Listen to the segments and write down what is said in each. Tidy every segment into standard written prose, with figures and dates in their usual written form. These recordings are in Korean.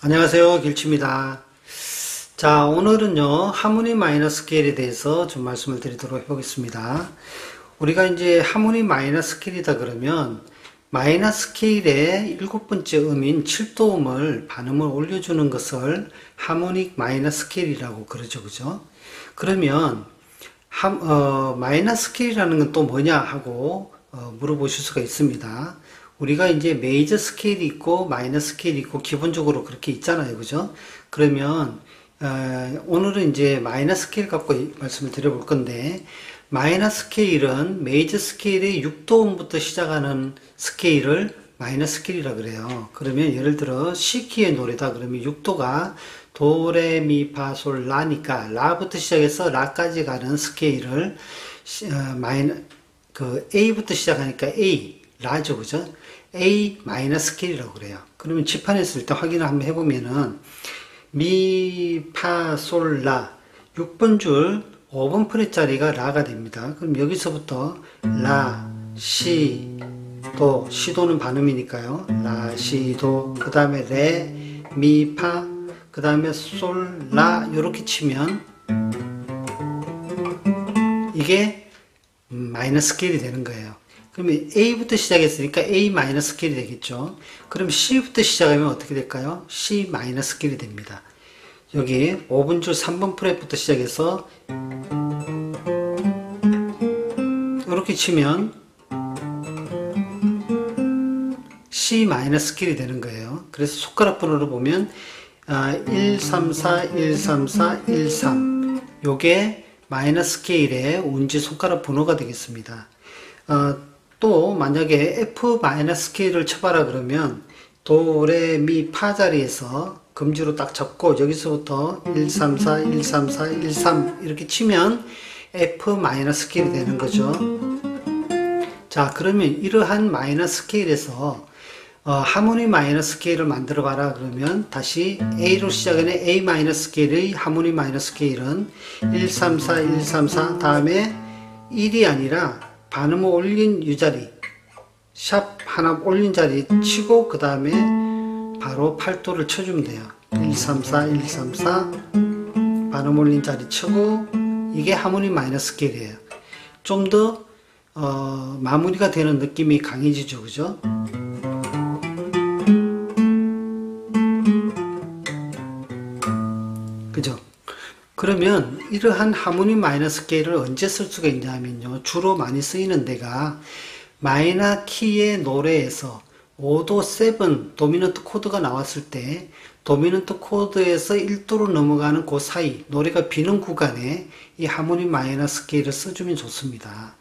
안녕하세요. 길치입니다. 자, 오늘은요, 하모니 마이너 스케일에 대해서 좀 말씀을 드리도록 해보겠습니다. 우리가 이제 하모니 마이너 스케일이다 그러면 마이너 스케일의 7번째 음인 7도음을 반음을 올려주는 것을 하모닉 마이너 스케일이라고 그러죠. 그죠? 그러면 마이너 스케일이라는 건 또 뭐냐 하고 물어보실 수가 있습니다. 우리가 이제 메이저 스케일이 있고 마이너 스케일이 있고 기본적으로 그렇게 있잖아요. 그죠? 그러면 오늘은 이제 마이너 스케일 갖고 말씀을 드려볼 건데, 마이너 스케일은 메이저 스케일의 6도음부터 시작하는 스케일을 마이너 스케일이라 그래요. 그러면 예를 들어 C키의 노래다 그러면 6도가 도레미파솔 라니까 라부터 시작해서 라까지 가는 스케일을 A부터 시작하니까 A 라죠. 그죠? A 마이너 스케일이라고 그래요. 그러면 지판에서 일단 확인을 한번 해보면은 미, 파, 솔, 라 6번 줄 5번 프렛짜리가 라가 됩니다. 그럼 여기서부터 라, 시, 도, 시도는 반음이니까요. 라, 시, 도, 그 다음에 레, 미, 파, 그 다음에 솔, 라 이렇게 치면 이게 마이너 스케일이 되는 거예요. 그러면 A부터 시작했으니까 A 마이너 스케일이 되겠죠. 그럼 C부터 시작하면 어떻게 될까요? C 마이너 스케일이 됩니다. 여기 5분 줄 3번 프렛부터 시작해서 이렇게 치면 C 마이너 스케일이 되는 거예요. 그래서 손가락 번호로 보면 1, 3, 4, 1, 3, 4, 1, 3 요게 마이너 스케일의 운지 손가락 번호가 되겠습니다. 또 만약에 F 마이너 스케일을 쳐봐라 그러면 도, 레, 미, 파 자리에서 금지로 딱 잡고 여기서부터 1, 3, 4, 1, 3, 4, 1, 3 이렇게 치면 F 마이너 스케일이 되는 거죠. 자, 그러면 이러한 마이너 스케일에서 하모니 마이너 스케일을 만들어 봐라 그러면 다시 A로 시작하는 A 마이너 스케일의 하모니 마이너 스케일은 1, 3, 4, 1, 3, 4 다음에 1이 아니라 반음을 올린 유자리 샵 하나 올린 자리 치고 그 다음에 바로 8도를 쳐주면 돼요. 1, 3, 4, 1, 3, 4 반음 올린 자리 치고 이게 하모니 마이너 스케일이에요. 좀 더 마무리가 되는 느낌이 강해지죠. 그죠? 그죠? 그러면 이러한 하모니 마이너 스케일을 언제 쓸 수가 있냐면요. 주로 많이 쓰이는 데가 마이너 키의 노래에서 5도 7 도미넌트 코드가 나왔을 때 도미넌트 코드에서 1도로 넘어가는 그 사이 노래가 비는 구간에 이 하모니 마이너 스케일을 써주면 좋습니다.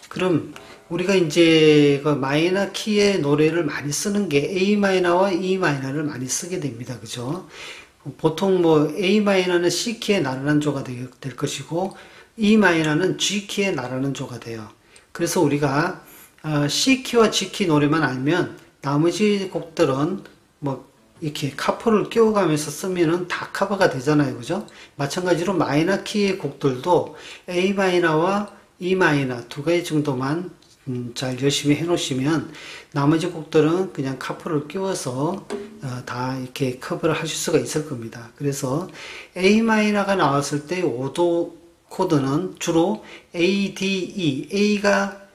그럼 우리가 이제 그 마이너 키의 노래를 많이 쓰는 게 A 마이너와 E 마이너를 많이 쓰게 됩니다. 그죠? 보통 뭐 A 마이너는 C 키의 나른한 조가 될 것이고 E 마이너는 G 키의 나른한 조가 돼요. 그래서 우리가 C 키와 G 키 노래만 알면 나머지 곡들은 뭐 이렇게 카포를 끼워가면서 쓰면은 다 커버가 되잖아요. 그죠? 마찬가지로 마이너 키의 곡들도 A 마이너와 E 마이너 두 가지 정도만 잘 열심히 해 놓으시면 나머지 곡들은 그냥 카포를 끼워서 다 이렇게 커버를 하실 수가 있을 겁니다. 그래서 A 마이너가 나왔을 때 5도 코드는 주로 A, D, E, A가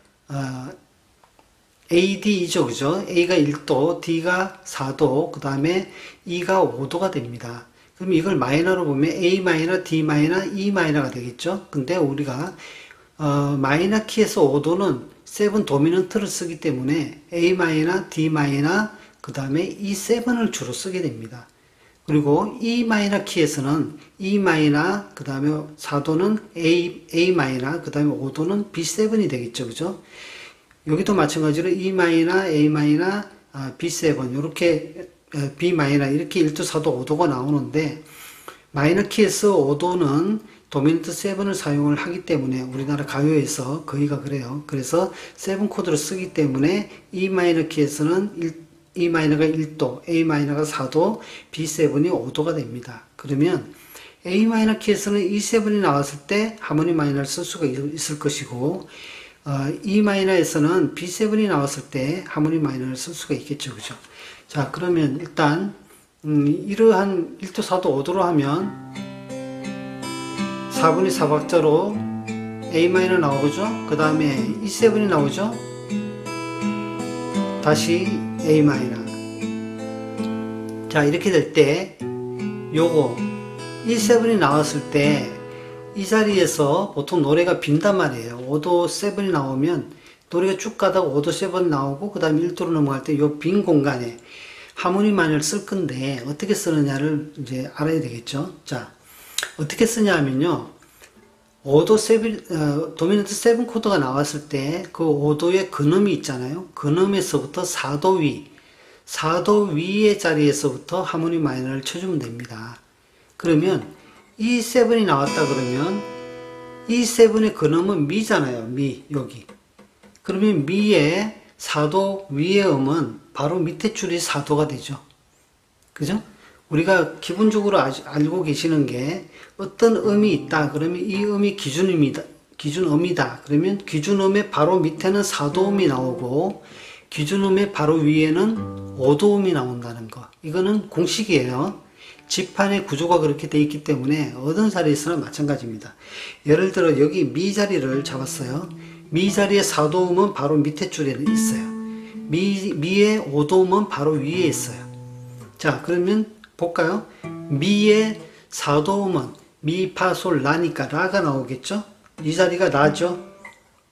A, D이죠. 그죠? A가 1도, D가 4도, 그 다음에 E가 5도가 됩니다. 그럼 이걸 마이너로 보면 A 마이너, D 마이너, E 마이너가 되겠죠? 근데 우리가 마이너 키에서 5도는 7 도미넌트를 쓰기 때문에 A 마이너, D 마이너, 그 다음에 E7을 주로 쓰게 됩니다. 그리고 E 마이너 키에서는 E 마이너, 그 다음에 4도는 A 마이너, 그 다음에 5도는 B7이 되겠죠. 그죠? 여기도 마찬가지로 E 마이너, A 마이너, B7, 이렇게 B 마이너, 이렇게 1도, 4도, 5도가 나오는데 마이너 키에서 5도는 도미넌트 7을 사용을 하기 때문에 우리나라 가요에서 거의가 그래요. 그래서 7 코드를 쓰기 때문에 E 마이너 키에서는 E 마이너가 1도, A 마이너가 4도, B7이 5도가 됩니다. 그러면 A 마이너 키에서는 E7이 나왔을 때 하모니 마이너를 쓸 수가 있을 것이고 E 마이너에서는 B7이 나왔을 때 하모니 마이너를 쓸 수가 있겠죠. 그죠? 자, 그러면 일단 이러한 1도, 4도, 5도로 하면 4분의 4박자로 A 마이너 나오죠. 그 다음에 E7이 나오죠. 다시 A 마이너. 자, 이렇게 될 때 요거 E7이 나왔을 때 이 자리에서 보통 노래가 빈단 말이에요. 5도 7이 나오면 노래가 쭉 가다가 5도 7 나오고 그 다음에 1도로 넘어갈 때 요 빈 공간에 하모니 마이너를 쓸 건데 어떻게 쓰느냐를 이제 알아야 되겠죠. 자, 어떻게 쓰냐 하면요. 5도 7, 도미넌트 7 코드가 나왔을 때 그 5도의 근음이 있잖아요. 근음에서부터 4도 위, 4도 위의 자리에서부터 하모니 마이너를 쳐주면 됩니다. 그러면 E7이 나왔다 그러면 E7의 근음은 미잖아요. 미, 여기. 그러면 미의 4도 위의 음은 바로 밑에 줄이 4도가 되죠. 그죠? 우리가 기본적으로 알고 계시는 게 어떤 음이 있다 그러면 이 음이 기준음이다 그러면 기준음의 바로 밑에는 4도음이 나오고 기준음의 바로 위에는 5도음이 나온다는 거. 이거는 공식이에요. 지판의 구조가 그렇게 돼 있기 때문에 어떤 자리에서나 마찬가지입니다. 예를 들어 여기 미 자리를 잡았어요. 미 자리의 4도음은 바로 밑에 줄에 있어요. 미의 5도음은 바로 위에 있어요. 자, 그러면 볼까요? 미의 4도음은 미, 파, 솔, 라니까 라가 나오겠죠? 이 자리가 라죠?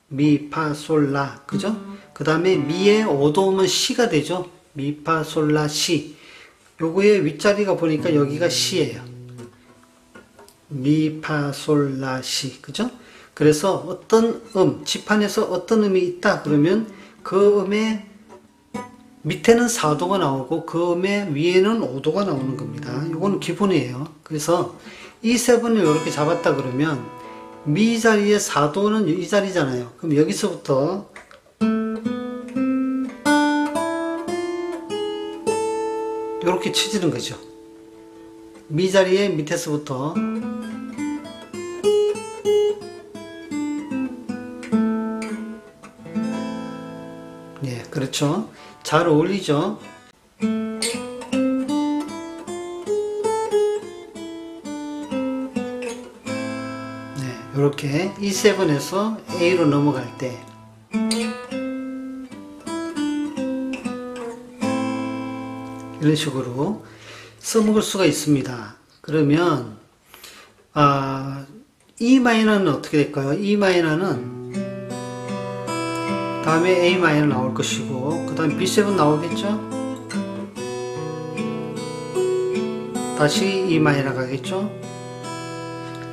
미, 파, 솔, 라. 그죠? 그 다음에 미의 5도음은 시가 되죠? 미, 파, 솔, 라, 시. 요거의 윗자리가 보니까 여기가 시예요. 미, 파, 솔, 라, 시. 그죠? 그래서 어떤 지판에서 어떤 음이 있다 그러면 그 음의 밑에는 4도가 나오고 그 음의 위에는 5도가 나오는 겁니다. 이건 기본이에요. 그래서 E7을 이렇게 잡았다 그러면 미 자리의 4도는 이 자리잖아요. 그럼 여기서부터 이렇게 치지는 거죠. 미 자리의 밑에서부터 네, 그렇죠. 잘 어울리죠. 네, 이렇게 E7에서 A로 넘어갈 때 이런 식으로 써먹을 수가 있습니다. 그러면 E 마이너는 어떻게 될까요? E 마이너는 다음에 A 마이너 나올 것이고 그 다음에 B7 나오겠죠? 다시 E 마이너 가겠죠?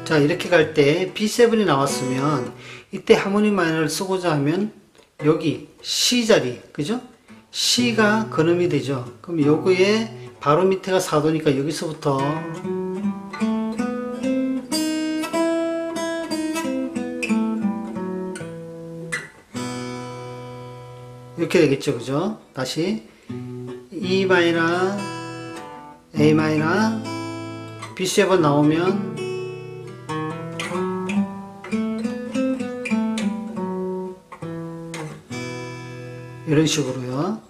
자, 이렇게 갈 때 B7이 나왔으면 이때 하모니 마이너를 쓰고자 하면 여기 C 자리, 그죠? C가 근음이 되죠. 그럼 요거에 바로 밑에가 4도니까 여기서부터 이렇게 되겠죠. 그죠? 다시 E 마이너, A 마이너, B7 나오면 이런 식으로요.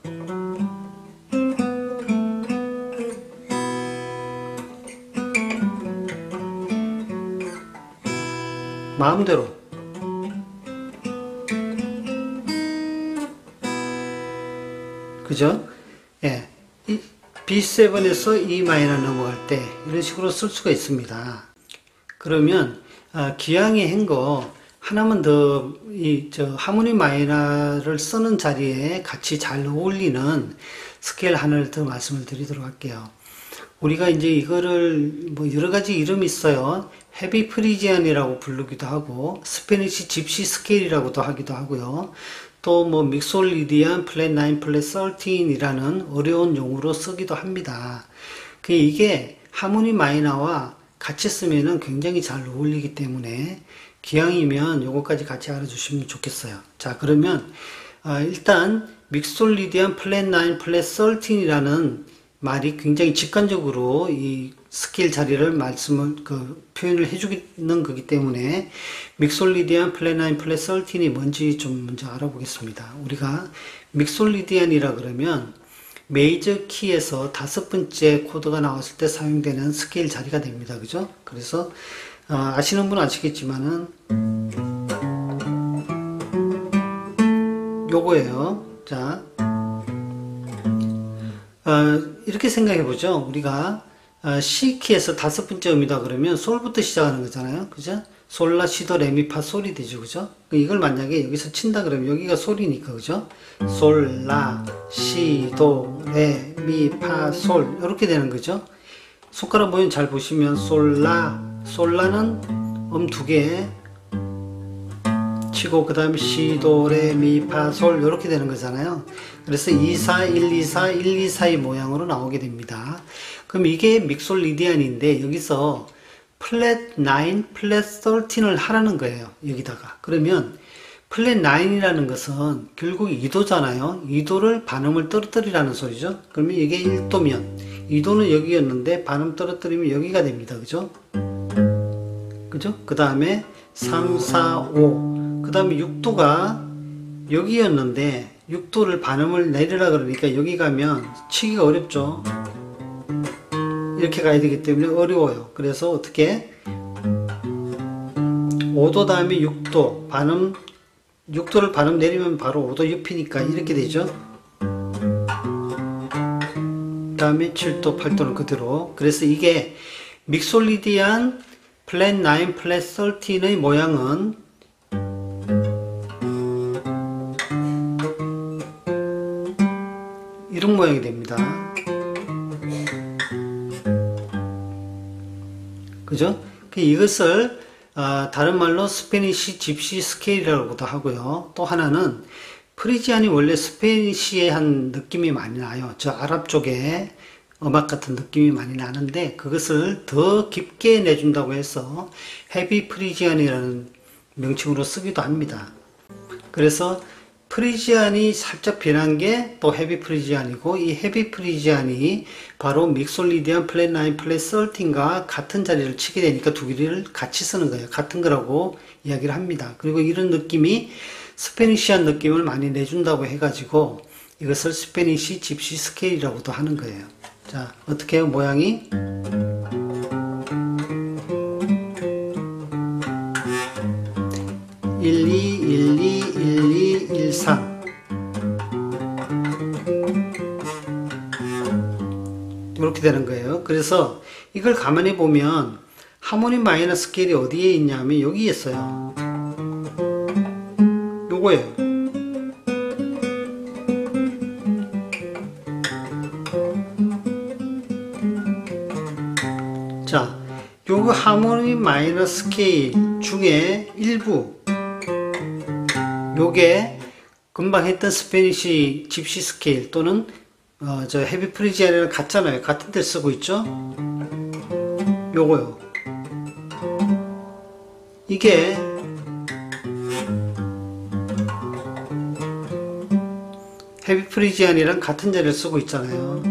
마음대로 그죠? 예. B7에서 E 마이너 넘어갈 때 이런 식으로 쓸 수가 있습니다. 그러면 기왕에 한 거 하나만 더 하모니 마이너를 쓰는 자리에 같이 잘 어울리는 스케일 하나를 더 말씀을 드리도록 할게요. 우리가 이제 이거를 뭐 여러 가지 이름이 있어요. 헤비 프리지안이라고 부르기도 하고 스페니시 집시 스케일이라고도 하기도 하고요. 또 뭐 믹솔리디안 플랫 9 플랫 13이라는 어려운 용어로 쓰기도 합니다. 이게 하모니 마이너와 같이 쓰면은 굉장히 잘 어울리기 때문에 기왕이면 요거까지 같이 알아주시면 좋겠어요. 자, 그러면 일단 믹솔리디안 플랫 9 플랫 13이라는 말이 굉장히 직관적으로 이 스케일 자리를 표현을 해주는 거기 때문에 믹솔리디안 플랫 9 플랫 13이 뭔지 좀 먼저 알아보겠습니다. 우리가 믹솔리디안이라 그러면 메이저 키에서 5번째 코드가 나왔을 때 사용되는 스케일 자리가 됩니다. 그죠? 그래서 아시는 분은 아시겠지만은 요거예요. 자, 이렇게 생각해 보죠. 우리가 C 키에서 5번째 음이다 그러면 솔부터 시작하는 거잖아요. 그죠? 솔라 시도 레미파 솔이 되죠. 그죠? 이걸 만약에 여기서 친다 그러면 여기가 솔이니까 그죠? 솔라 시도 레미파 솔 이렇게 되는 거죠. 손가락 모양 잘 보시면 솔라는 음 2개 치고 그 다음에 시도 레미파 솔 이렇게 되는 거잖아요. 그래서 2, 4, 1, 2, 4, 1, 2, 4의 모양으로 나오게 됩니다. 그럼 이게 믹솔리디안인데 여기서 플랫 9, 플랫 13을 하라는 거예요. 여기다가. 그러면 플랫 9이라는 것은 결국 2도잖아요. 2도를 반음을 떨어뜨리라는 소리죠. 그러면 이게 1도면 2도는 여기였는데 반음 떨어뜨리면 여기가 됩니다. 그죠? 그죠? 그 다음에 3, 4, 5. 그 다음에 6도가 여기였는데 6도를 반음을 내리라 그러니까 여기 가면 치기가 어렵죠. 이렇게 가야 되기 때문에 어려워요. 그래서 어떻게 5도 다음에 6도 반음 6도를 반음 내리면 바로 5도 옆이니까 이렇게 되죠. 다음에 7도 8도는 그대로. 그래서 이게 믹솔리디안 플랫 9 플랫 13의 모양은 이런 모양이 됩니다. 그죠? 이것을 다른 말로 스페니시 집시 스케일이라고도 하고요. 또 하나는 프리지안이 원래 스페니시의 한 느낌이 많이 나요. 저 아랍 쪽에 음악 같은 느낌이 많이 나는데 그것을 더 깊게 내준다고 해서 헤비 프리지안이라는 명칭으로 쓰기도 합니다. 그래서 프리지안이 살짝 변한 게 또 헤비 프리지안이고 이 헤비 프리지안이 바로 믹솔리디안 플랫 9 플랫 13과 같은 자리를 치게 되니까 두 개를 같이 쓰는 거예요. 같은 거라고 이야기를 합니다. 그리고 이런 느낌이 스페니시한 느낌을 많이 내준다고 해가지고 이것을 스페니시 집시 스케일이라고도 하는 거예요. 자, 어떻게 해요? 모양이? (1, 2, 1, 2, 1, 2, 1, 3) 이렇게 되는 거예요. 그래서 이걸 가만히 보면 하모니 마이너 스케일이 어디에 있냐면 여기 있어요. 요거예요. 자, 요거 하모니 마이너 스케일 중에 일부 요게 금방 했던 스페니시 집시 스케일 또는 저 헤비 프리지안이랑 같잖아요. 같은 데 쓰고 있죠. 요거요. 이게 헤비 프리지안이랑 같은 자리를 쓰고 있잖아요.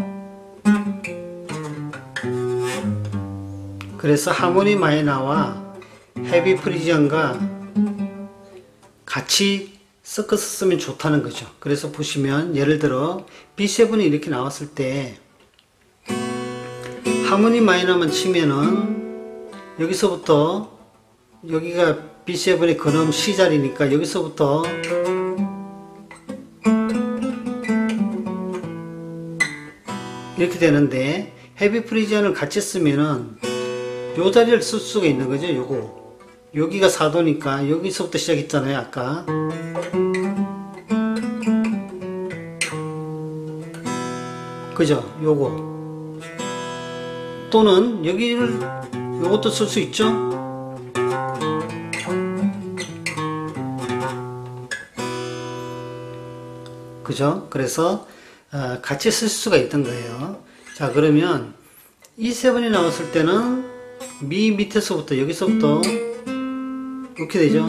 그래서 하모니 마이너와 헤비 프리지안과 같이 섞어서 쓰면 좋다는 거죠. 그래서 보시면 예를 들어 B7이 이렇게 나왔을 때 하모니 마이너만 치면은 여기서부터 여기가 B7의 근음 C 자리니까 여기서부터 이렇게 되는데 헤비 프리지안을 같이 쓰면은 요 자리를 쓸 수가 있는 거죠. 요거 여기가 4도니까 여기서부터 시작했잖아요. 아까 그죠? 요거 또는 여기를 요것도 쓸 수 있죠. 그죠? 그래서 같이 쓸 수가 있던 거예요. 자, 그러면 E7이 나왔을 때는 미 밑에서부터 여기서부터 이렇게 되죠.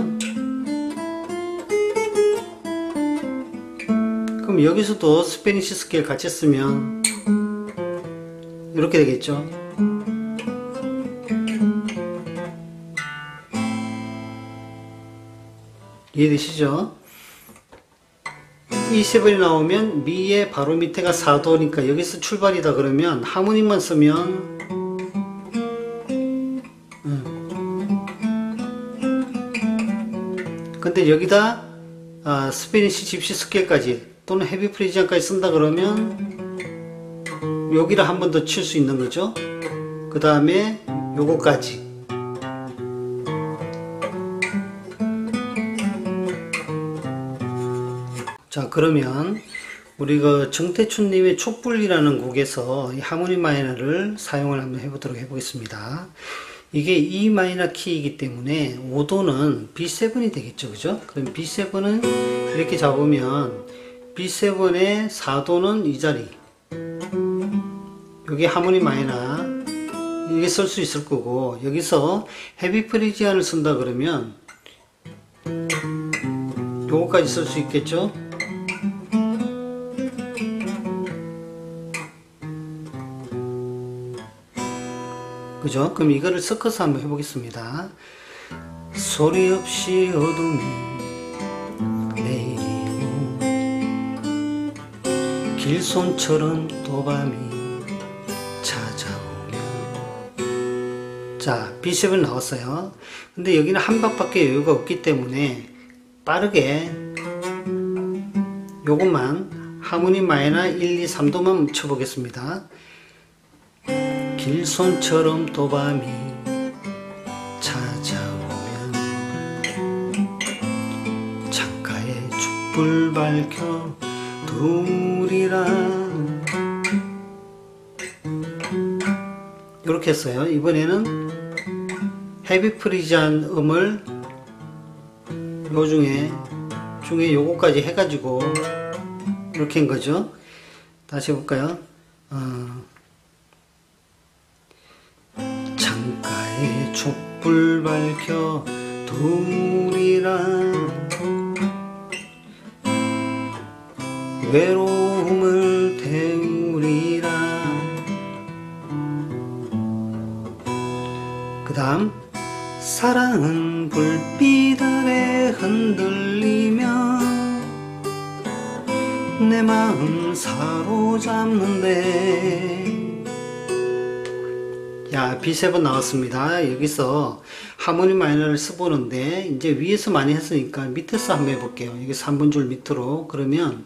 그럼 여기서도 스페니시 스케일 같이 쓰면 이렇게 되겠죠. 이해되시죠? E7이 나오면 미의 바로 밑에가 4도니까 여기서 출발이다 그러면 하모닉만 쓰면 근데 여기다 스페니시 집시 스케일까지 또는 헤비 프리지안까지 쓴다 그러면 여기를 한 번 더 칠 수 있는 거죠. 그 다음에 요거까지. 자, 그러면 우리 그 정태춘님의 촛불이라는 곡에서 이 하모니 마이너를 사용을 한번 해보도록 해보겠습니다. 이게 E 마이너 키이기 때문에 5도는 B7이 되겠죠, 그죠? 그럼 B7은 이렇게 잡으면 B7의 4도는 이 자리, 여기 하모니 마이너 이게 쓸 수 있을 거고, 여기서 헤비 프리지안을 쓴다 그러면 요거까지 쓸 수 있겠죠? 그죠? 그럼 이거를 섞어서 한번 해보겠습니다. 소리 없이 어둠이 내리고 길손처럼 또 밤이 찾아오면. 자, B7 나왔어요. 근데 여기는 한 박밖에 여유가 없기 때문에 빠르게 요것만 하모니 마이너 1, 2, 3도만 쳐보겠습니다. 길손처럼 또 밤이 찾아오면 창가에 촛불 밝혀 두리라. 이렇게 했어요. 이번에는 헤비 프리지안 음을 요 중에 요거까지 해가지고 이렇게 한 거죠. 다시 해볼까요? 창가에 촛불 밝혀 두리라 외로움을 태우리라. 그 다음 사랑은 불빛 아래 흔들리며 내 마음 사로잡는데. 야, B7 나왔습니다. 여기서 하모니 마이너를 써보는데 이제 위에서 많이 했으니까 밑에서 한번 해볼게요. 여기 3분줄 밑으로. 그러면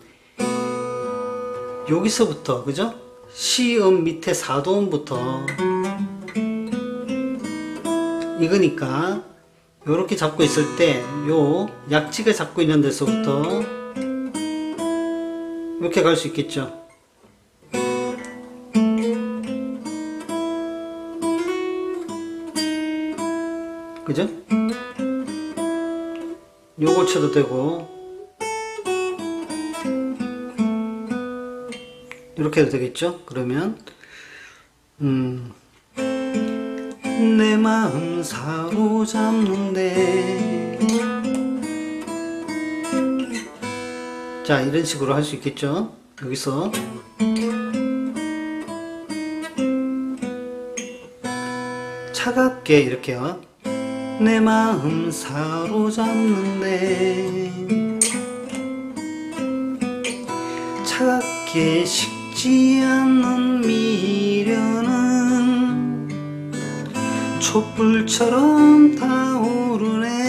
여기서부터, 그죠? C음 밑에 4도음부터 이거니까 요렇게 잡고 있을 때 요 약지가 잡고 있는 데서부터 이렇게 갈 수 있겠죠. 그죠? 요걸 쳐도 되고 이렇게 해도 되겠죠? 그러면 내 마음 사로잡는데. 자, 이런 식으로 할 수 있겠죠? 여기서 차갑게 이렇게요. 내 마음 사로잡는데 차갑게 식지 않는 미련은 촛불처럼 타오르네.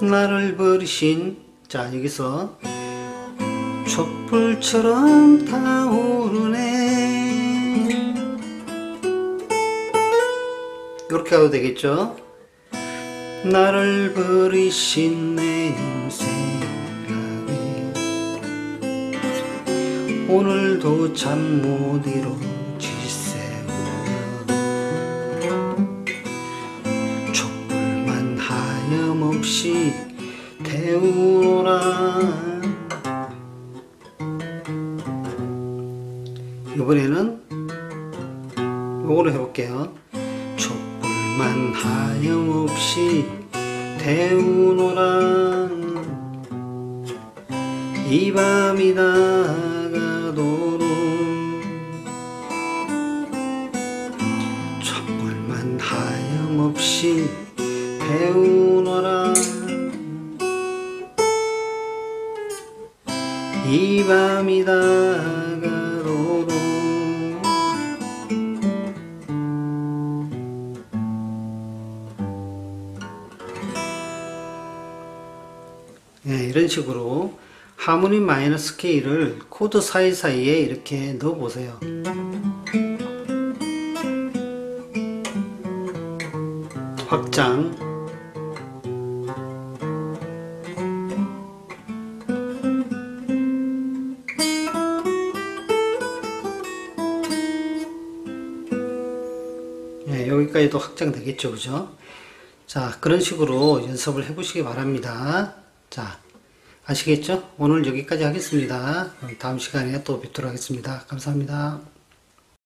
나를 버리신. 자, 여기서 촛불처럼 타오르네. 이렇게 하도 되겠죠? 나를 버리신 내 생각에 오늘도 잠 못 이루지새우며 촛불만 하염없이 태우노라. 이번에는 요거로 해볼게요. 촛불만 하염없이 태우노라. 이 밤이 다가도록 촛불만 하염없이 태우노라. 이 밤이 다가도록. 네, 이런 식으로 하모니 마이너 스케일을 코드 사이사이에 이렇게 넣어 보세요. 확장. 네, 여기까지도 확장되겠죠, 그죠? 자, 그런 식으로 연습을 해 보시기 바랍니다. 자, 아시겠죠? 오늘 여기까지 하겠습니다. 다음 시간에 또 뵙도록 하겠습니다. 감사합니다.